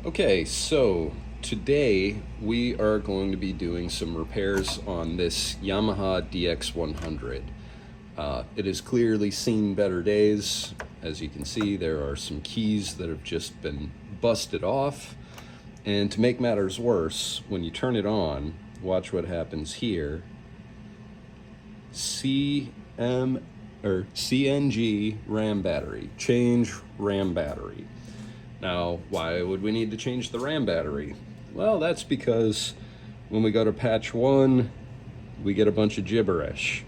Okay, so today we are going to be doing some repairs on this Yamaha DX100. It has clearly seen better days. As you can see, there are some keys that have just been busted off. And to make matters worse, when you turn it on, watch what happens here. CNG RAM battery, change RAM battery. Now, why would we need to change the RAM battery? Well, that's because when we go to patch 1, we get a bunch of gibberish.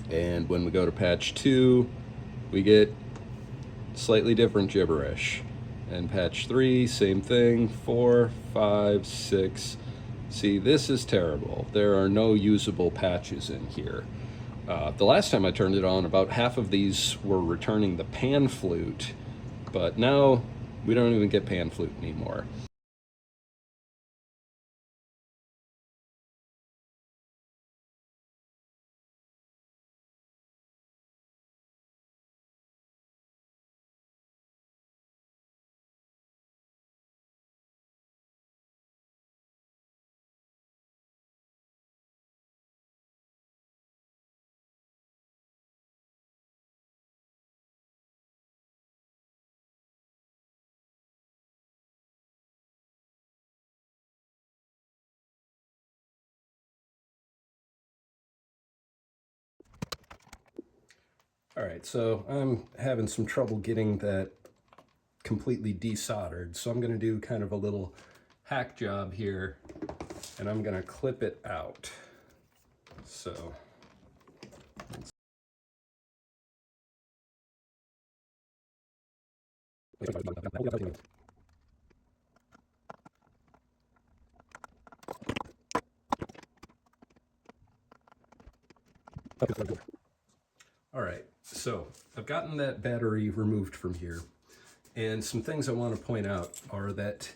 And when we go to patch 2, we get slightly different gibberish. And patch 3, same thing. 4, 5, 6. See, this is terrible. There are no usable patches in here. The last time I turned it on, about half of these were returning the pan flute, but now we don't even get pan flute anymore. All right, so I'm having some trouble getting that completely desoldered, so I'm going to do kind of a little hack job here, and I'm going to clip it out. So all right, so I've gotten that battery removed from here, and some things I want to point out are that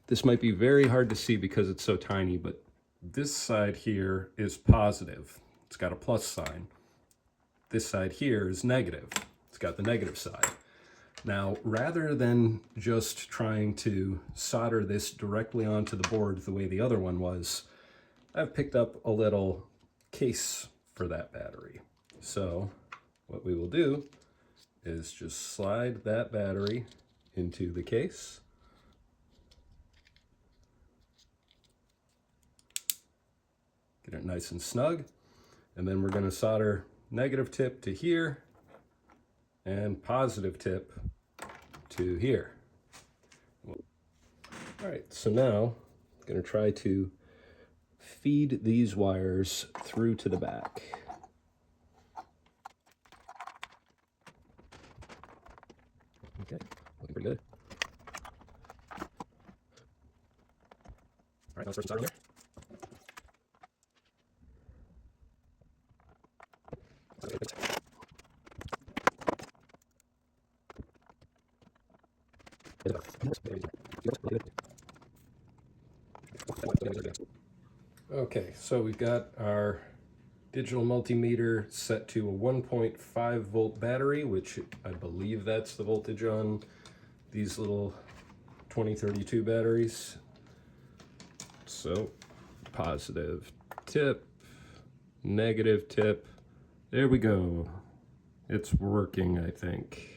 this might be very hard to see because it's so tiny, but this side here is positive. It's got a plus sign. This side here is negative. It's got the negative side. Now, rather than just trying to solder this directly onto the board the way the other one was, I've picked up a little case for that battery. So what we will do is just slide that battery into the case. Get it nice and snug. And then we're going to solder negative tip to here and positive tip to here. All right, so now I'm going to try to feed these wires through to the back. Okay, looking pretty good. All right, now let's first solder here. Okay, so we've got our digital multimeter set to a 1.5 volt battery, which I believe that's the voltage on these little 2032 batteries. So positive tip, negative tip. There we go. It's working, I think.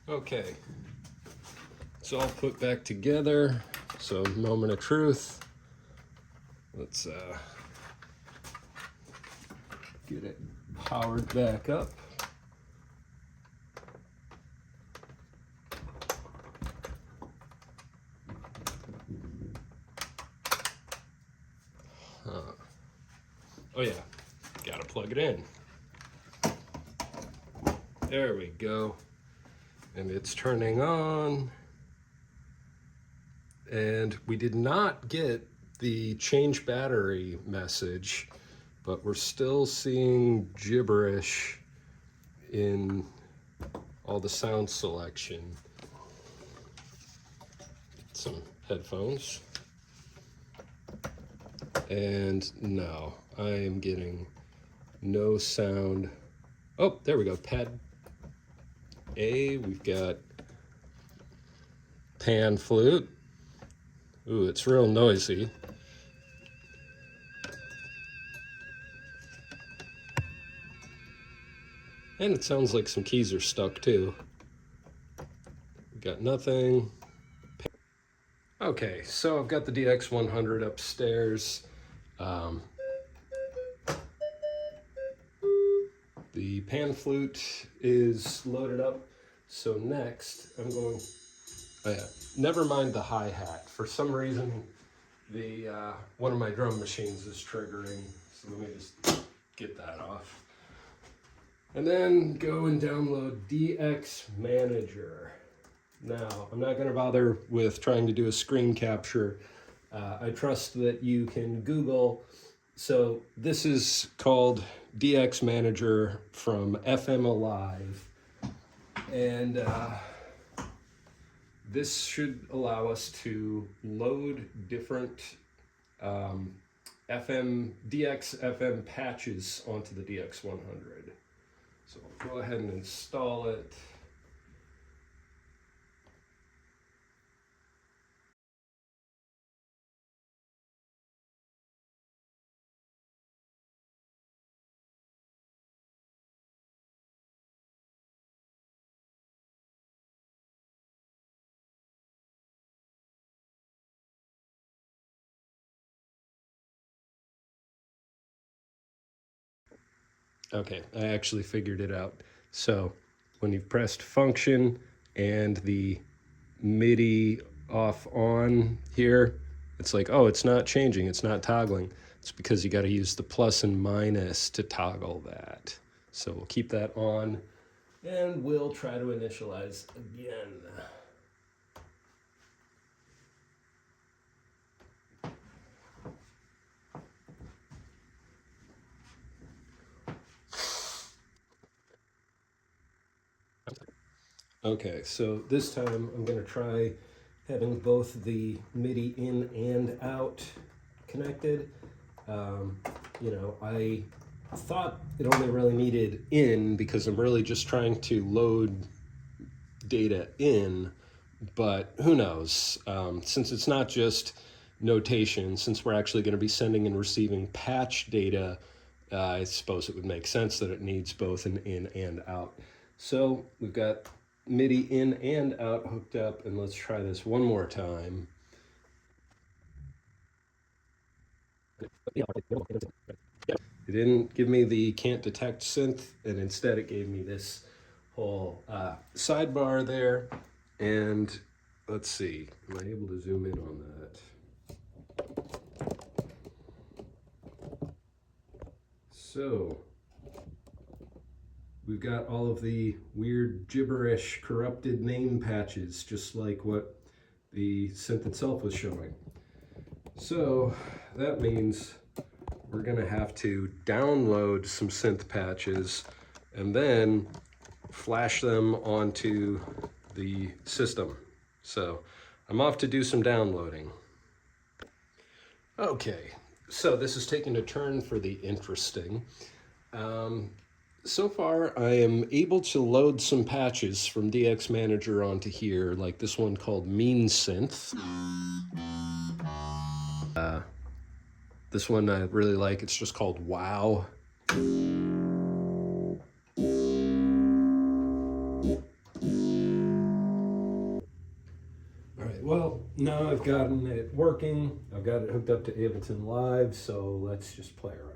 Okay, it's all put back together. So moment of truth. Let's get it powered back up. Oh yeah, gotta plug it in. There we go. And it's turning on. And we did not get the change battery message, but we're still seeing gibberish in all the sound selection. Some headphones. And no, I am getting no sound. Oh, there we go. Pad A, we've got pan flute. Ooh, it's real noisy. And it sounds like some keys are stuck too. We got nothing. Okay, so I've got the DX100 upstairs. The pan flute is loaded up. So next I'm going, oh yeah, never mind the hi-hat. For some reason, the one of my drum machines is triggering. So let me just get that off. And then go and download DX Manager. Now, I'm not going to bother with trying to do a screen capture. I trust that you can Google. So this is called DX Manager from FM Alive. And this should allow us to load different DX FM patches onto the DX100. So I'll go ahead and install it. Okay, I actually figured it out. So when you've pressed function and the MIDI off on here, it's like, oh, it's not changing, it's not toggling. It's because you got to use the plus and minus to toggle that. So we'll keep that on and we'll try to initialize again. Okay, so this time I'm going to try having both the MIDI in and out connected. You know, I thought it only really needed in because I'm really just trying to load data in, but who knows? Since it's not just notation, since we're actually going to be sending and receiving patch data, I suppose it would make sense that it needs both an in and out. So we've got MIDI in and out hooked up, and let's try this one more time. It didn't give me the can't detect synth, and instead it gave me this whole sidebar there. And let's see, am I able to zoom in on that? So we've got all of the weird gibberish corrupted name patches, just like what the synth itself was showing. So that means we're gonna have to download some synth patches and then flash them onto the system. So I'm off to do some downloading. Okay, so this is taking a turn for the interesting. So far, I am able to load some patches from DX Manager onto here, like this one called Mean Synth. This one I really like, it's just called Wow. Alright, well, now I've gotten it working. I've got it hooked up to Ableton Live, so let's just play around.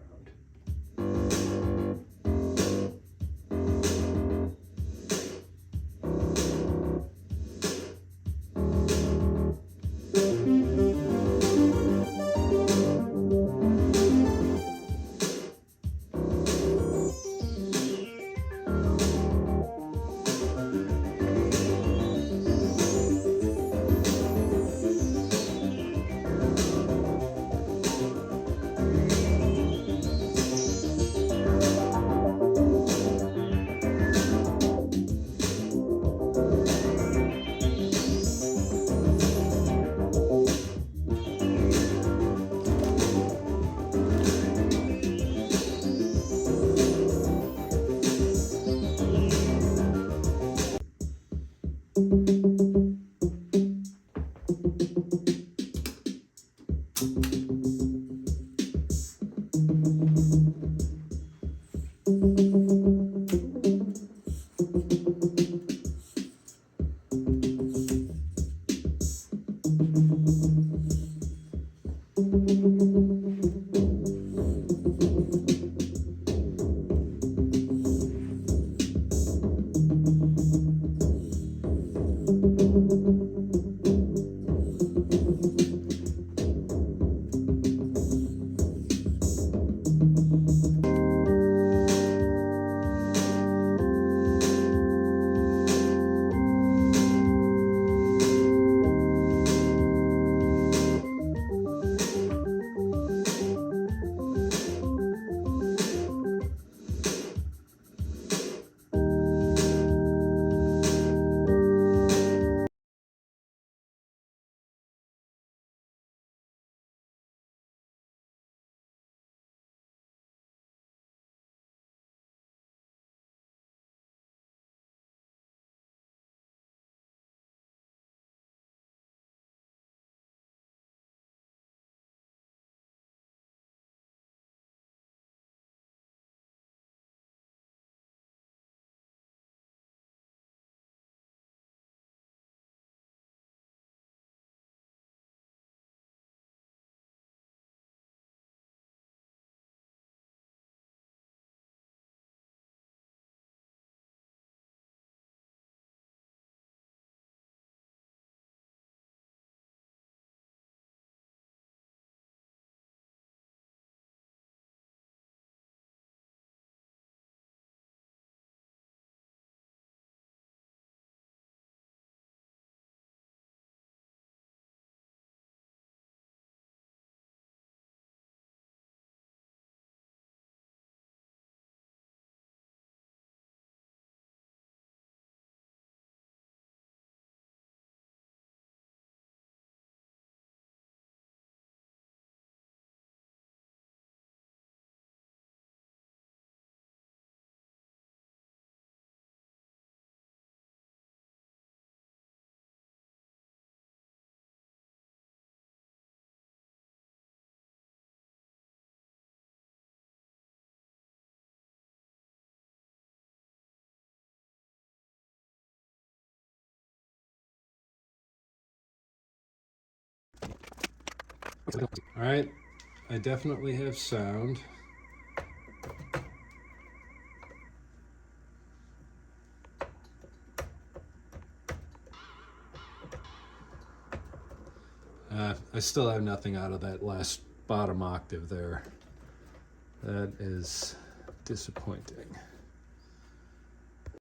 All right, I definitely have sound. I still have nothing out of that last bottom octave there. That is disappointing.